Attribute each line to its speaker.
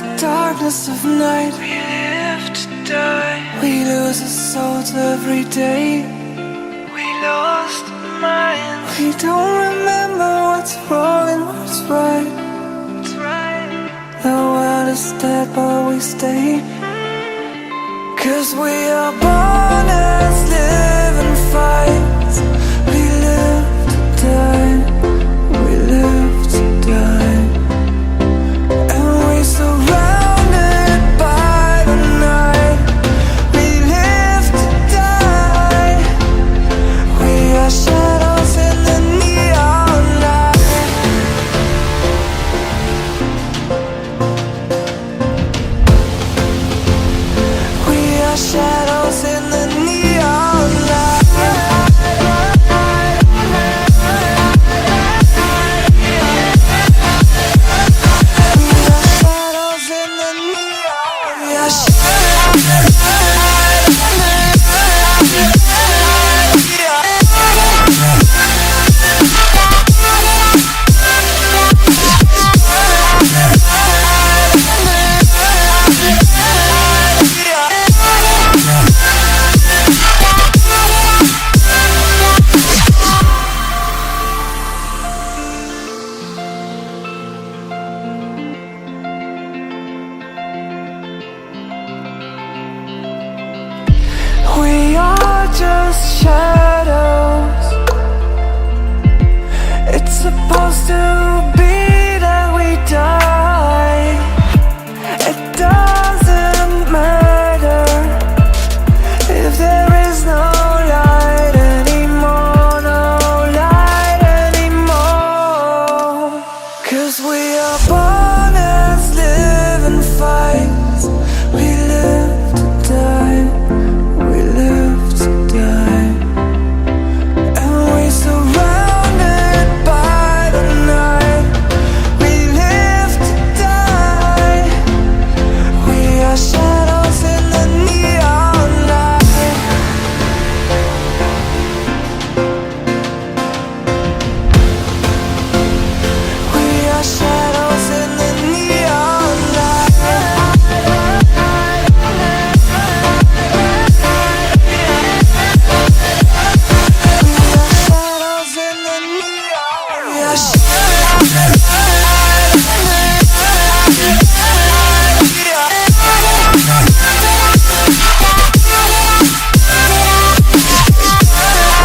Speaker 1: the darkness of night. We live to die. We lose our souls every day. We lost our minds. We don't remember what's wrong and what's right. The world is dead but we stay. 'Cause we are born as live and fight.